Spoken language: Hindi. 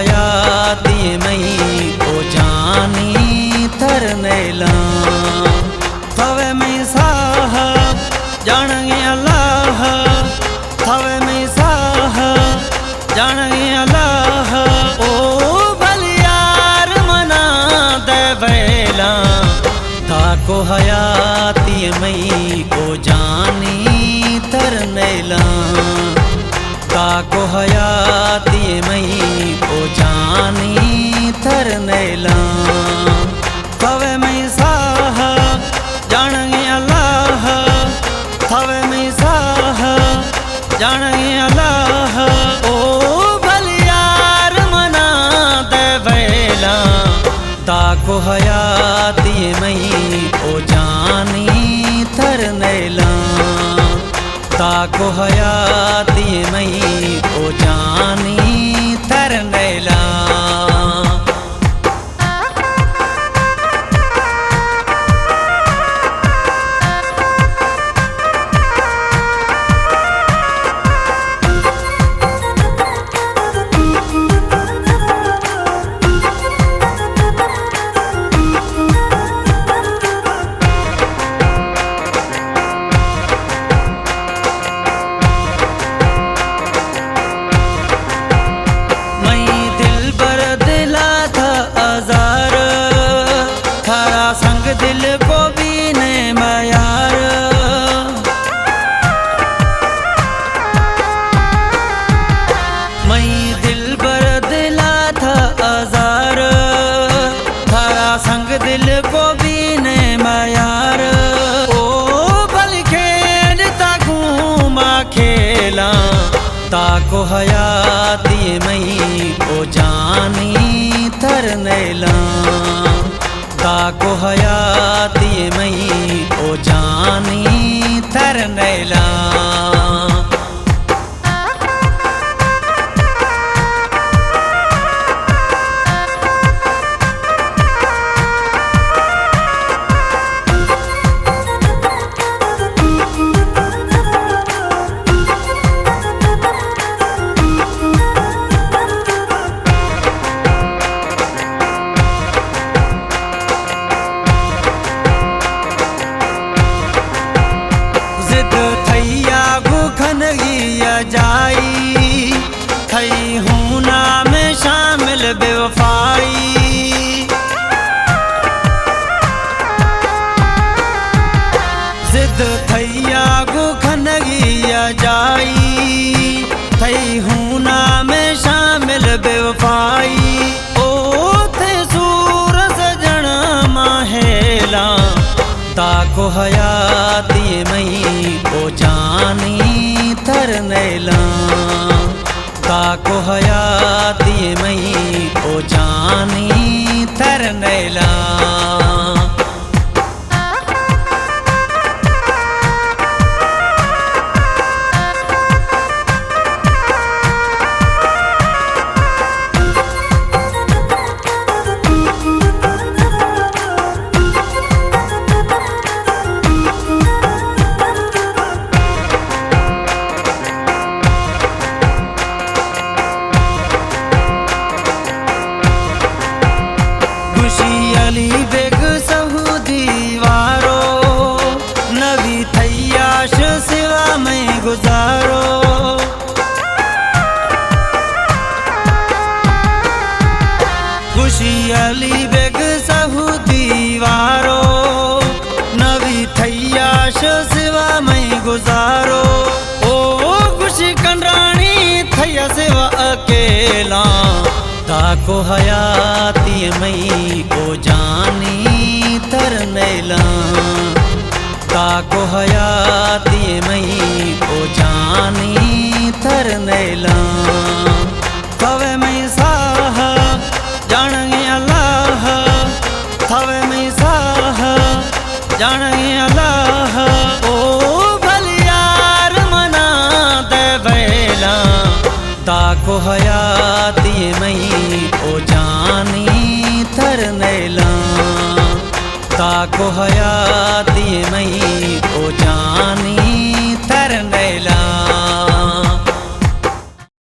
हयाती मई ओ जानी थर नैला थवे में साह जाने अल्लाह थवे में साह जाने अल्लाह ओ भलियार मना दे बैला ताको हयाती मई ओ जानी थर नैला ताको हयाती मई ओ जानी थर नैला थवे में साह जाने अल्लाह थवे में साह जाने अल्लाह ओ भलियार मना दे बैला ताको हयाती मई ओ जानी थर नैला ताको हयाती मई ओ जानी थर नैला दिल को भी ने मयार मई दिल बर दिला था आजार थारा संग दिल को भी ने मयार ओ भल खेलता घूमा खेला ताको हयाती मई ओ जानी थर नैला ताको हयाती मई ओ जानी थर नैला जाई थई हूँ ना में शामिल बेवफाई जिद थैया गु खनगिया जाई थई हूँ ना में शामिल बेवफाई ओ थे सूर सजण माहेला ताको हयाती मई ओ जानी थर नैला ताको हयाती मई ओ जानी थर नैला अली बेग सऊदी वारो नबी थैयाश सिवा में गुजारो खुशी अली बेग सऊदी वारो नबी थैयाश सिवा में गुजारो ओ खुशी कंडरानी थैया सिवा अकेला ताको हयाती मई ओ जानी थर नैला ताको हयाती मई ओ जानी थर नैला थवे में साह जाने अल्लाह थवे में साह जाने अल्लाह ओ भलियार मना दे बैला ताको हयाती मई ओ जानी थर नैला ताको हयाती मई ओ जानी थर नैला।